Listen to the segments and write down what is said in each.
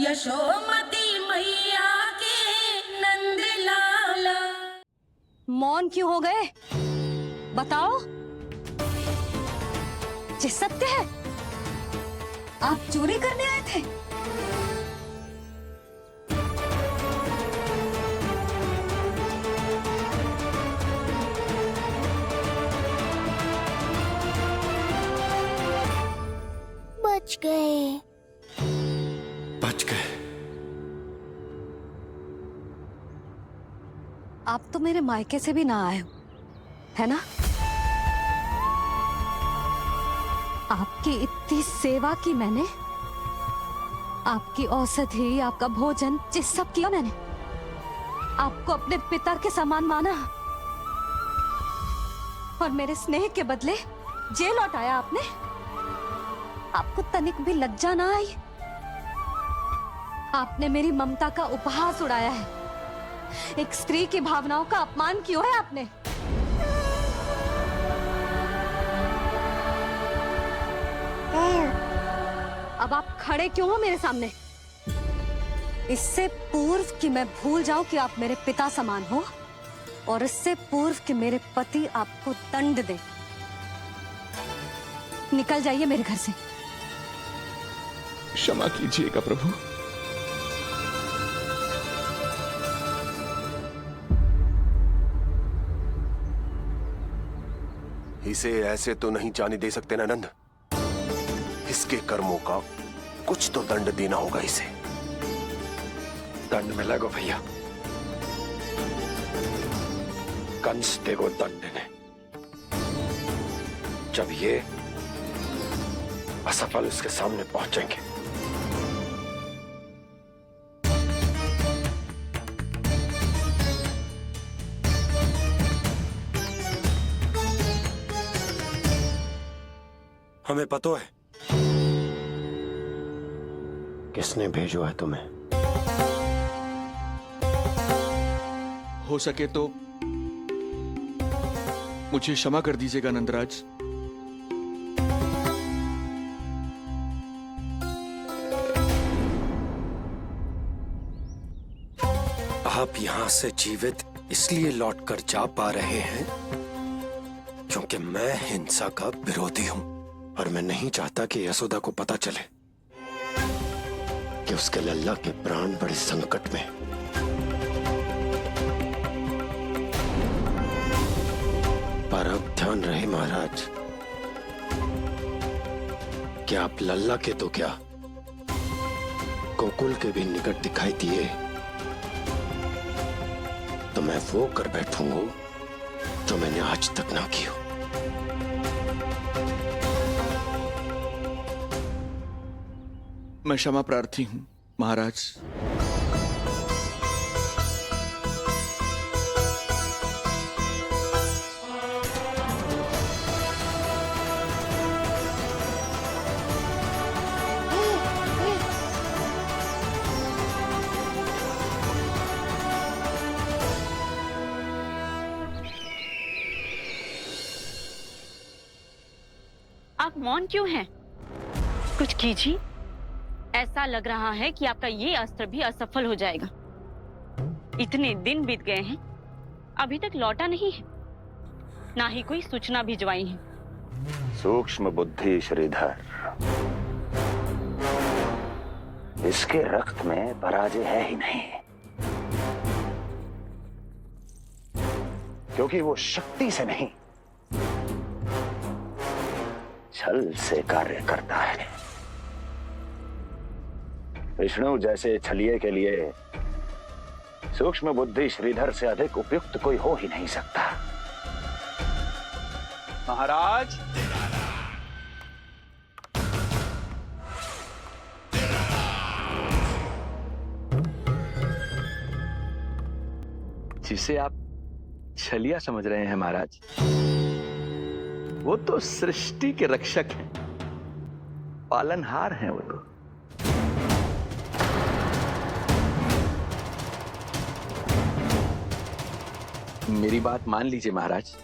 यशोमती मैया के नंद लाला। मौन क्यों हो गए? बताओ। ये सत्य है, आप चोरी करने आए थे? बच गए। बच गए। आप तो मेरे मायके से भी ना आए हो, है ना? आपकी इतनी सेवा की मैंने, आपकी औषधि, आपका भोजन, ये सब किया मैंने। आपको अपने पिता के समान माना और मेरे स्नेह के बदले जेल लौटाया आपने। आपको तनिक भी लज्जा ना आई? आपने मेरी ममता का उपहास उड़ाया है। एक स्त्री की भावनाओं का अपमान क्यों है आपने? अब आप खड़े क्यों हो मेरे सामने? इससे पूर्व कि मैं भूल जाऊं कि आप मेरे पिता समान हो, और इससे पूर्व कि मेरे पति आपको दंड दे, निकल जाइए मेरे घर से। क्षमा कीजिएगा प्रभु। इसे ऐसे तो नहीं जाने दे सकते ना नंद। इसके कर्मों का कुछ तो दंड देना होगा इसे। दंड में लगो भैया, कंस देगो दंड देने। जब ये असफल उसके सामने पहुंचेंगे, हमें पता है किसने भेजो है तुम्हें। हो सके तो मुझे क्षमा कर दीजिएगा नंदराज। आप यहां से जीवित इसलिए लौटकर जा पा रहे हैं क्योंकि मैं हिंसा का विरोधी हूं, और मैं नहीं चाहता कि यशोदा को पता चले कि उसके लल्ला के प्राण बड़े संकट में। पर अब ध्यान रहे महाराज कि आप लल्ला के तो क्या, गोकुल के भी निकट दिखाई दिए तो मैं वो कर बैठूंगा जो मैंने आज तक ना की हो। मैं क्षमा प्रार्थी हूं महाराज। आप मौन क्यों हैं? कुछ कीजिए। ऐसा लग रहा है कि आपका ये अस्त्र भी असफल हो जाएगा। इतने दिन बीत गए हैं, अभी तक लौटा नहीं है, ना ही कोई सूचना भिजवाई है। सूक्ष्म बुद्धि श्रीधर, इसके रक्त में पराजय है ही नहीं, क्योंकि वो शक्ति से नहीं छल से कार्य करता है। विष्णु जैसे छलिए के लिए सूक्ष्म बुद्धि श्रीधर से अधिक उपयुक्त कोई हो ही नहीं सकता। महाराज, जिसे आप छलिया समझ रहे हैं महाराज, वो तो सृष्टि के रक्षक हैं, पालनहार हैं वो तो। मेरी बात मान लीजिए महाराज,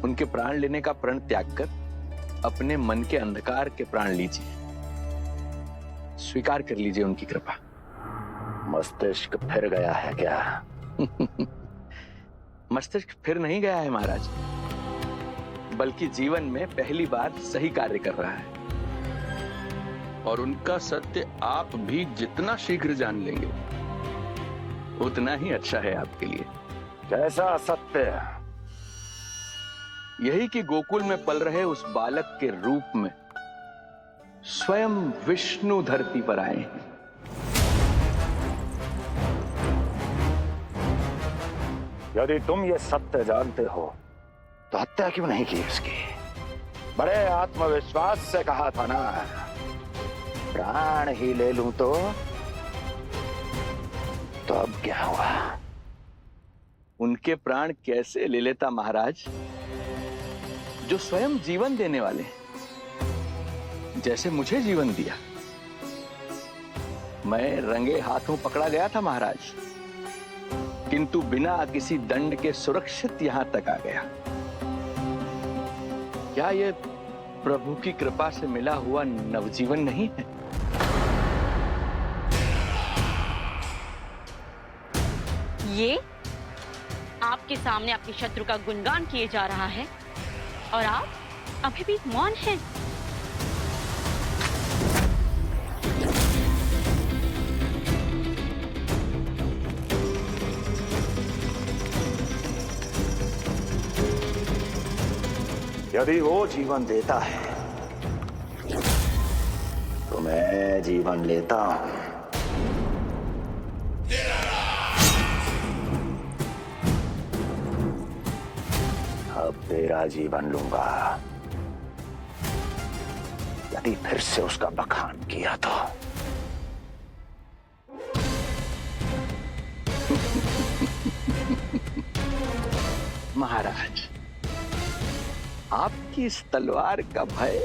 उनके प्राण लेने का प्रण त्याग कर अपने मन के अंधकार के प्राण लीजिए। स्वीकार कर लीजिए उनकी कृपा। मस्तिष्क फिर गया है क्या? मस्तिष्क फिर नहीं गया है महाराज, बल्कि जीवन में पहली बार सही कार्य कर रहा है। और उनका सत्य आप भी जितना शीघ्र जान लेंगे उतना ही अच्छा है आपके लिए। कैसा सत्य? यही कि गोकुल में पल रहे उस बालक के रूप में स्वयं विष्णु धरती पर आए हैं। यदि तुम ये सत्य जानते हो तो हत्या क्यों नहीं की उसकी? बड़े आत्मविश्वास से कहा था ना, प्राण ही ले लूं तो अब क्या हुआ? उनके प्राण कैसे ले लेता महाराज, जो स्वयं जीवन देने वाले हैं, जैसे मुझे जीवन दिया। मैं रंगे हाथों पकड़ा गया था महाराज, किंतु बिना किसी दंड के सुरक्षित यहां तक आ गया। क्या ये प्रभु की कृपा से मिला हुआ नवजीवन नहीं है? ये आपके सामने आपके शत्रु का गुणगान किए जा रहा है और आप अभी भी मौन हैं। यदि वो जीवन देता है तो मैं जीवन लेता हूं। अब तेरा जीवन लूंगा यदि फिर से उसका बखान किया तो। महाराज, आपकी इस तलवार का भय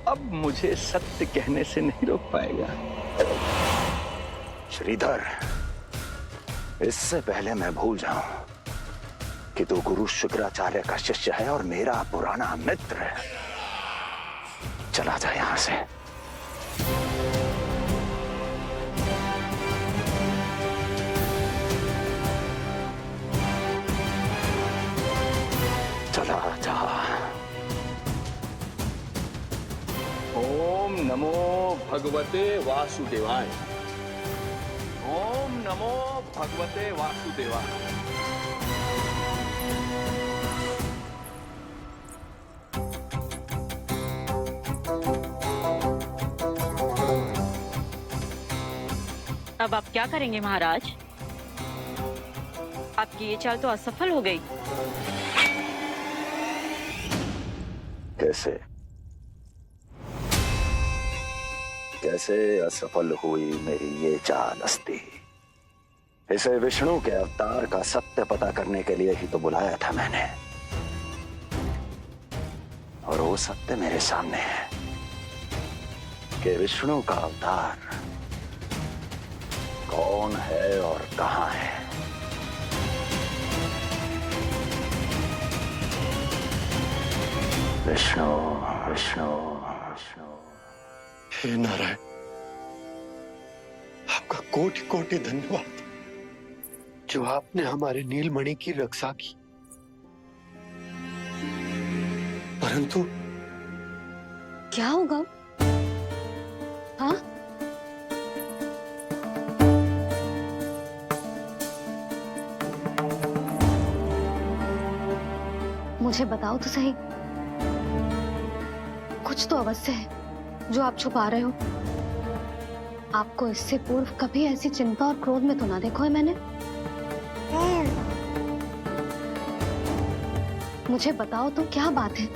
अब मुझे सत्य कहने से नहीं रोक पाएगा। श्रीधर, इससे पहले मैं भूल जाऊं कि तू गुरु शुक्राचार्य का शिष्य है और मेरा पुराना मित्र है, चला जा यहां से। चला जा। ओम नमो भगवते वासुदेवाय। ओम नमो भगवते वासुदेवाय। अब आप क्या करेंगे महाराज? आपकी ये चाल तो असफल हो गई। कैसे कैसे असफल हुई मेरी ये चाल अस्ति? इसे विष्णु के अवतार का सत्य पता करने के लिए ही तो बुलाया था मैंने, और वो सत्य मेरे सामने है कि विष्णु का अवतार कौन है और कहां है। विष्णु विष्णु विष्णु। हे नारायण, आपका कोटि कोटि धन्यवाद जो आपने हमारे नीलमणि की रक्षा की। परंतु क्या होगा? हाँ, मुझे बताओ तो सही, कुछ तो अवश्य है जो आप छुपा रहे हो। आपको इससे पूर्व कभी ऐसी चिंता और क्रोध में तो ना देखो है मैंने। मुझे बताओ तो क्या बात है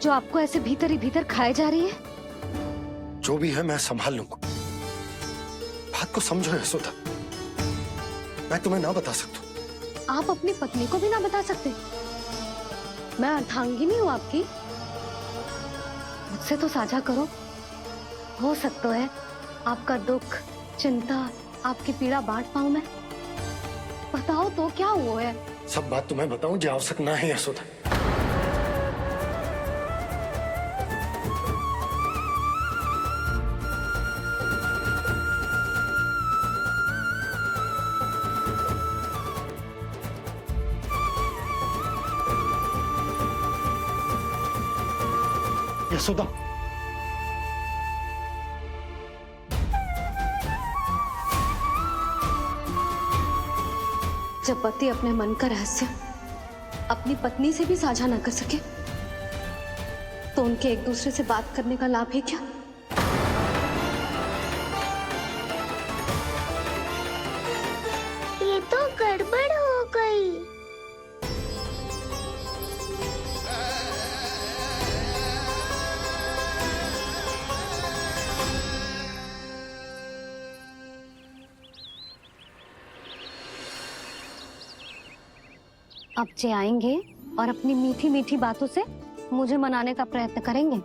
जो आपको ऐसे भीतर ही भीतर खाए जा रही है? जो भी है मैं संभाल लूंगा। बात को समझो यशोदा, मैं तुम्हें ना बता सकता। आप अपनी पत्नी को भी ना बता सकते? मैं अर्धांगिनी हूँ आपकी, मुझसे तो साझा करो। हो सकता है आपका दुख, चिंता, आपकी पीड़ा बांट पाऊं मैं। बताओ तो क्या हुआ है? सब बात तुम्हें बताऊं जो आवश्यक ना है यशोदा। यशोदा, जब पति अपने मन का रहस्य अपनी पत्नी से भी साझा न कर सके तो उनके एक दूसरे से बात करने का लाभ है क्या? ये तो गड़बड़ हो गई। अब जे आएंगे और अपनी मीठी मीठी बातों से मुझे मनाने का प्रयत्न करेंगे।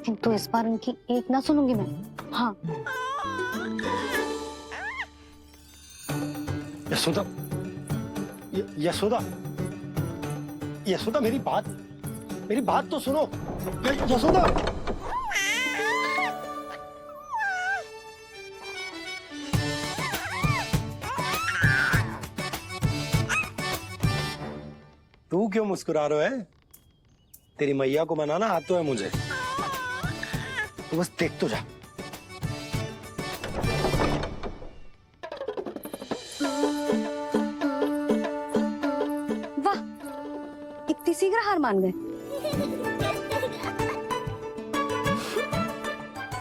किंतु इस बार उनकी एक ना सुनूंगी मैं। हाँ, यशोदा, यशोदा, यशोदा, मेरी बात तो सुनो। यशोदा, तू क्यों मुस्कुरा रहा है? तेरी मैया को मनाना आता है मुझे, तो बस देख तो जा। वाह, इतनी शीघ्र हार मान गए।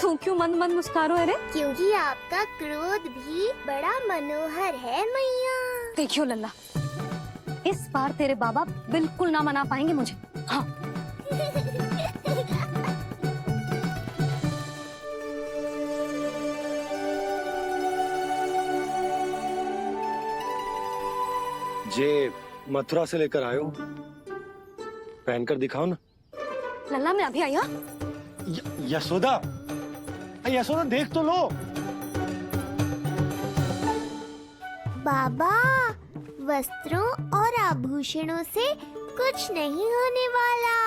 तू क्यों मंद मंद मुस्कुरा रहे? क्योंकि आपका क्रोध भी बड़ा मनोहर है मैया। देखियो लल्ला, इस बार तेरे बाबा बिल्कुल ना मना पाएंगे मुझे। हाँ, जे मथुरा से लेकर आयो, पहनकर दिखाओ ना। लल्ला मैं अभी आई। हाँ, यशोदा, यशोदा देख तो लो। बाबा, वस्त्रों और आभूषणों से कुछ नहीं होने वाला।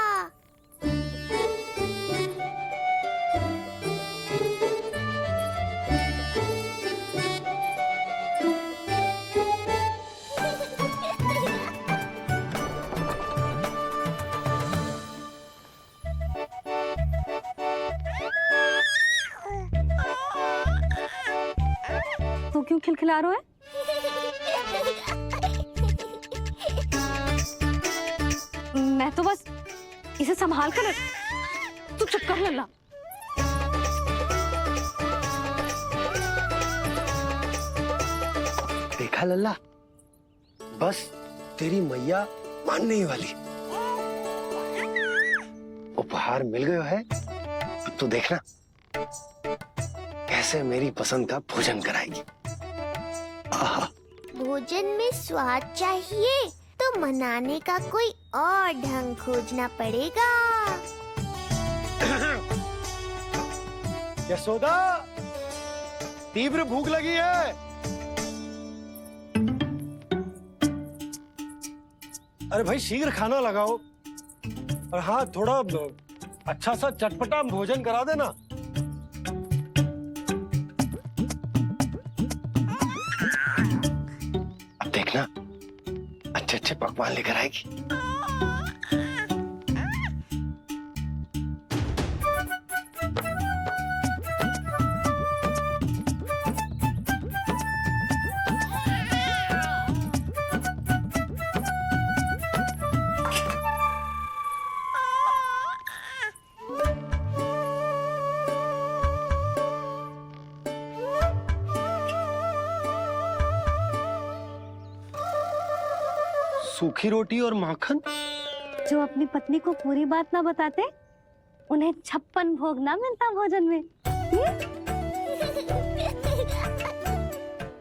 तू क्यों खिलखिला रहा है? मैं तो बस इसे संभाल कर तू चुप कर लल्ला। देखा लल्ला, बस तेरी मैया मानने ही वाली। उपहार मिल गया है, अब तो देखना कैसे मेरी पसंद का भोजन कराएगी। आहा, भोजन में स्वाद चाहिए तो मनाने का कोई और ढंग खोजना पड़ेगा। यशोदा, तीव्र भूख लगी है। अरे भाई शीघ्र खाना लगाओ, और हाँ थोड़ा अच्छा सा चटपटा भोजन करा देना। अब देखना अच्छे अच्छे पकवान लेकर आएगी। सूखी रोटी और माखन। जो अपनी पत्नी को पूरी बात ना बताते उन्हें 56 भोग ना मिलता भोजन में।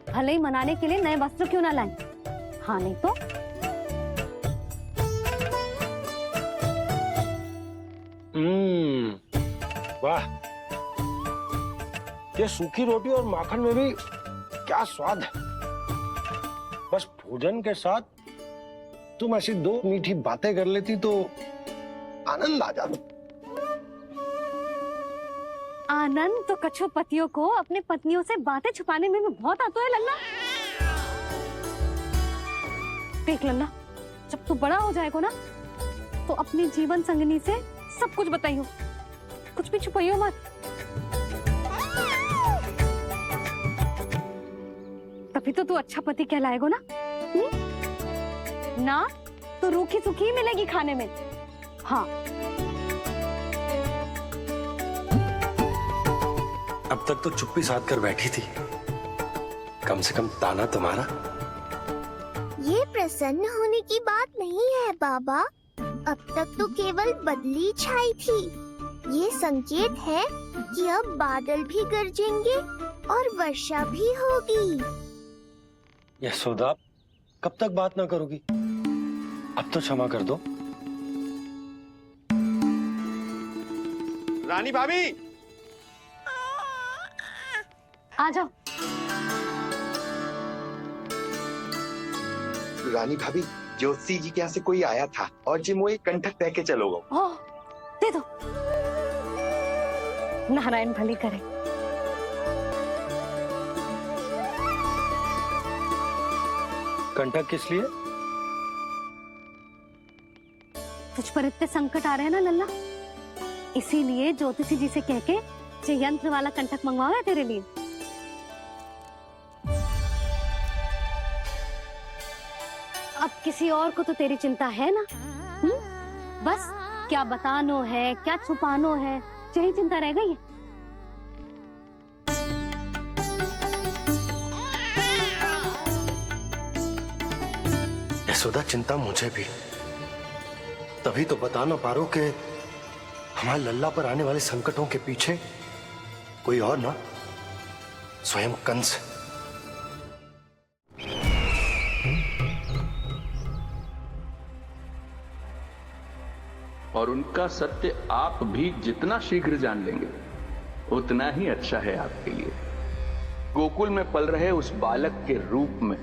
भले ही मनाने के लिए नए वस्त्र क्यों ना लाएं, हाँ नहीं तो वाह, ये सूखी रोटी और माखन में भी क्या स्वाद है। बस भोजन के साथ तुम ऐसी दो मीठी बातें कर लेती तो आनंद आ जाता। आनंद तो कछुआ पतियों को अपने पत्नियों से बातें छुपाने में भी बहुत आता है लल्ला। देख लल्ला, जब तू बड़ा हो जाएगा ना तो अपनी जीवन संगनी से सब कुछ बताइयो, कुछ भी छुपाइयो मत। तभी तो तू अच्छा पति कहलाएगा ना। ना तो रूखी सूखी मिलेगी खाने में। हाँ, अब तक तो चुप्पी साध कर बैठी थी, कम से कम ताना तुम्हारा। ये प्रसन्न होने की बात नहीं है बाबा, अब तक तो केवल बदली छाई थी। ये संकेत है कि अब बादल भी गरजेंगे और वर्षा भी होगी। यशोदा, कब तक बात ना करोगी? अब तो क्षमा कर दो। रानी भाभी, आ जाओ। रानी भाभी, ज्योति जी के यहाँ से कोई आया था और जी मुझे कंठक दे के चलो गो। ओह, दे दो। नारायण भली करे। कंठक किस लिए? तुझ पर इतने संकट आ रहे हैं ना लल्ला, इसीलिए ज्योतिषी जी से कह के ये यंत्र वाला कंठक मंगवाया तेरे लिए। अब किसी और को तो तेरी चिंता है ना? बस क्या बतानो है, क्या छुपानो है, यही चिंता रह गई है। यशोदा, चिंता मुझे भी। तभी तो बता ना पा रहा हूं कि हमारे लल्ला पर आने वाले संकटों के पीछे कोई और ना, स्वयं कंस। और उनका सत्य आप भी जितना शीघ्र जान लेंगे उतना ही अच्छा है आपके लिए। गोकुल में पल रहे उस बालक के रूप में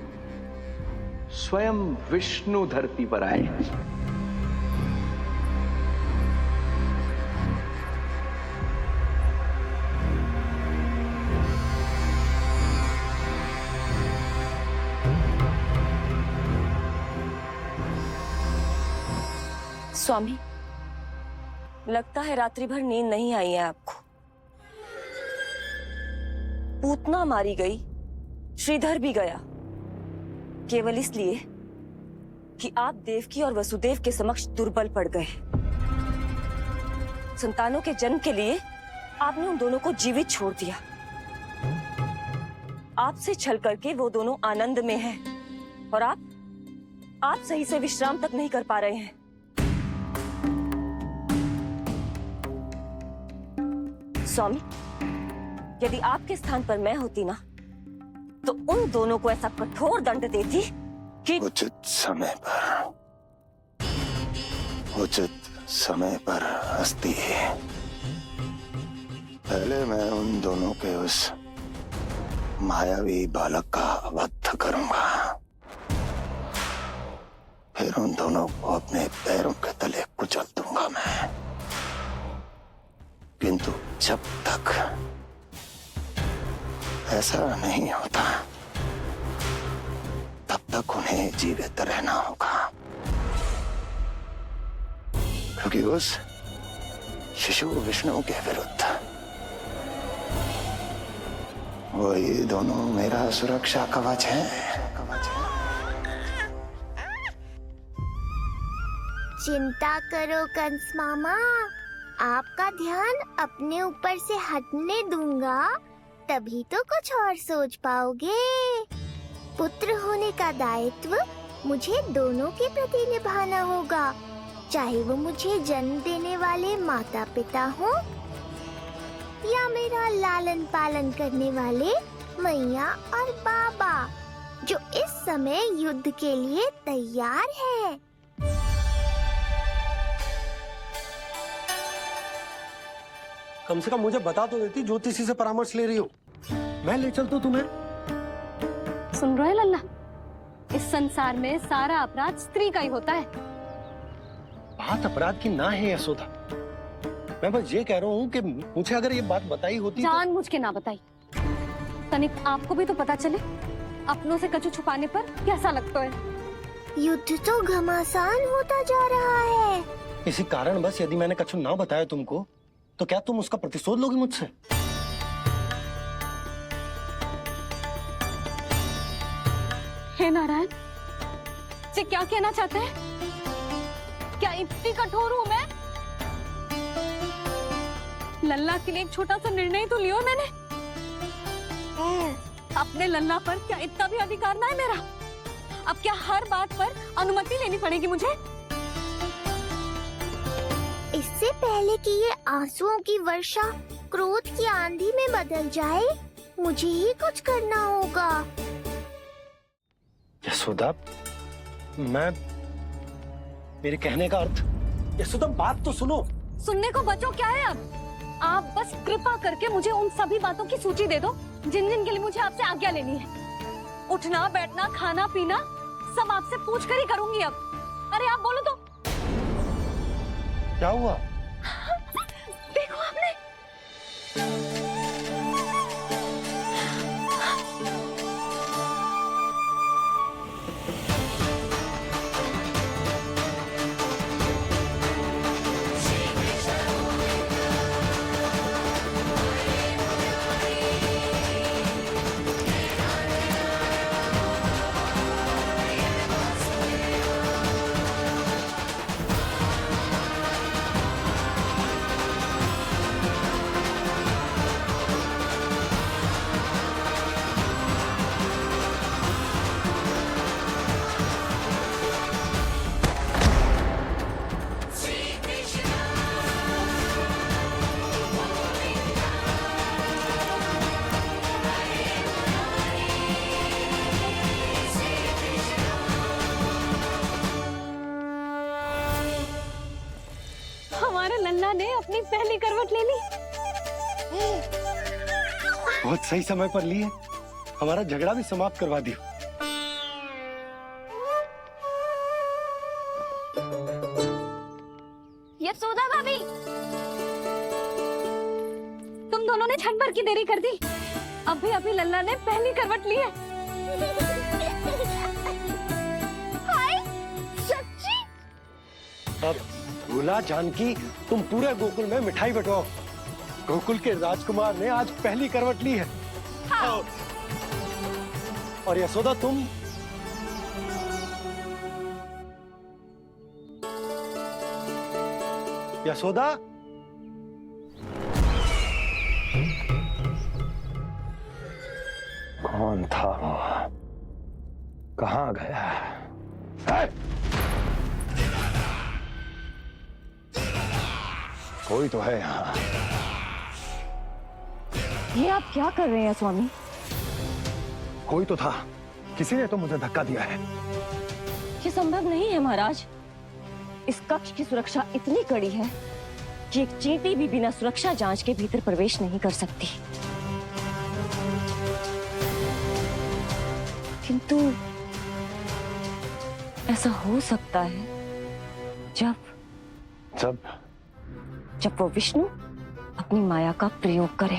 स्वयं विष्णु धरती पर आए हैं। स्वामी, लगता है रात्रि भर नींद नहीं आई है आपको। पूतना मारी गई, श्रीधर भी गया, केवल इसलिए कि आप देवकी और वसुदेव के समक्ष दुर्बल पड़ गए। संतानों के जन्म के लिए आपने उन दोनों को जीवित छोड़ दिया। आपसे छल करके वो दोनों आनंद में हैं और आप सही से विश्राम तक नहीं कर पा रहे हैं। स्वामी, यदि आपके स्थान पर मैं होती ना तो उन दोनों को ऐसा कठोर दंड देती कि उचित समय पर हस्ती है। पहले मैं उन दोनों के उस मायावी बालक का वध करूंगा, फिर उन दोनों को अपने पैरों के तले कुचल दूंगा मैं। किंतु जब तक ऐसा नहीं होता तब तक उन्हें जीवित रहना होगा, क्योंकि उस शिशु विष्णु के विरुद्ध वो ये दोनों मेरा सुरक्षा कवच है। चिंता करो कंस मामा, आपका ध्यान अपने ऊपर से हटने दूंगा, तभी तो कुछ और सोच पाओगे। पुत्र होने का दायित्व मुझे दोनों के प्रति निभाना होगा, चाहे वो मुझे जन्म देने वाले माता पिता हो या मेरा लालन पालन करने वाले मैया और बाबा, जो इस समय युद्ध के लिए तैयार है। कम से कम मुझे बता तो देती, ज्योतिषी से परामर्श ले रही हो, मैं ले चलता तुम्हें। सुन रहे लल्ला, इस संसार में सारा अपराध स्त्री का ही होता है। बात अपराध की ना है यशोदा, मैं बस ये कह रहा हूँ कि मुझे अगर ये बात बताई होती जान मुझ के ना बताई, तनिक आपको भी तो पता चले अपनों से कछु छुपाने पर कैसा लगता है। युद्ध तो घमासान होता जा रहा है। इसी कारण बस यदि मैंने कछु ना बताया तुमको तो क्या तुम उसका प्रतिशोध लोगी मुझसे? हे नारायण, ये क्या कहना चाहते हैं? क्या इतनी कठोर हूं मैं? लल्ला के लिए एक छोटा सा निर्णय तो लियो मैंने। अपने लल्ला पर क्या इतना भी अधिकार ना है मेरा? अब क्या हर बात पर अनुमति लेनी पड़ेगी मुझे? इससे पहले कि ये आंसुओं की वर्षा क्रोध की आंधी में बदल जाए, मुझे ही कुछ करना होगा। यशोदा, मेरे कहने का अर्थ। यशोदा, बात तो सुनो। सुनने को बचो क्या है अब? आप बस कृपा करके मुझे उन सभी बातों की सूची दे दो जिन जिन के लिए मुझे आपसे आज्ञा लेनी है। उठना, बैठना, खाना, पीना सब आपसे पूछ कर ही करूंगी अब। अरे आप बोलो तो। क्या हुआ? देखो आपने। हमारे लल्ला ने अपनी पहली करवट ले ली। बहुत सही समय पर ली है। हमारा झगड़ा भी समाप्त करवा दियो। यशोदा भाभी, तुम दोनों ने क्षण भर की देरी कर दी। अभी लल्ला ने पहली करवट ली है। हाय, सच्ची? अब भूला जानकी, तुम पूरे गोकुल में मिठाई बंटवाओ। गोकुल के राजकुमार ने आज पहली करवट ली है। हाँ। और यशोदा, तुम यशोदा, कौन था वो? कहाँ गया? है? कोई तो है यहाँ। ये आप क्या कर रहे हैं स्वामी? कोई तो था, किसी ने तो मुझे धक्का दिया है। ये संभव नहीं है महाराज। इस कक्ष की सुरक्षा इतनी कड़ी है कि एक चींटी भी बिना सुरक्षा जांच के भीतर प्रवेश नहीं कर सकती। किंतु ऐसा हो सकता है जब वो विष्णु अपनी माया का प्रयोग करे।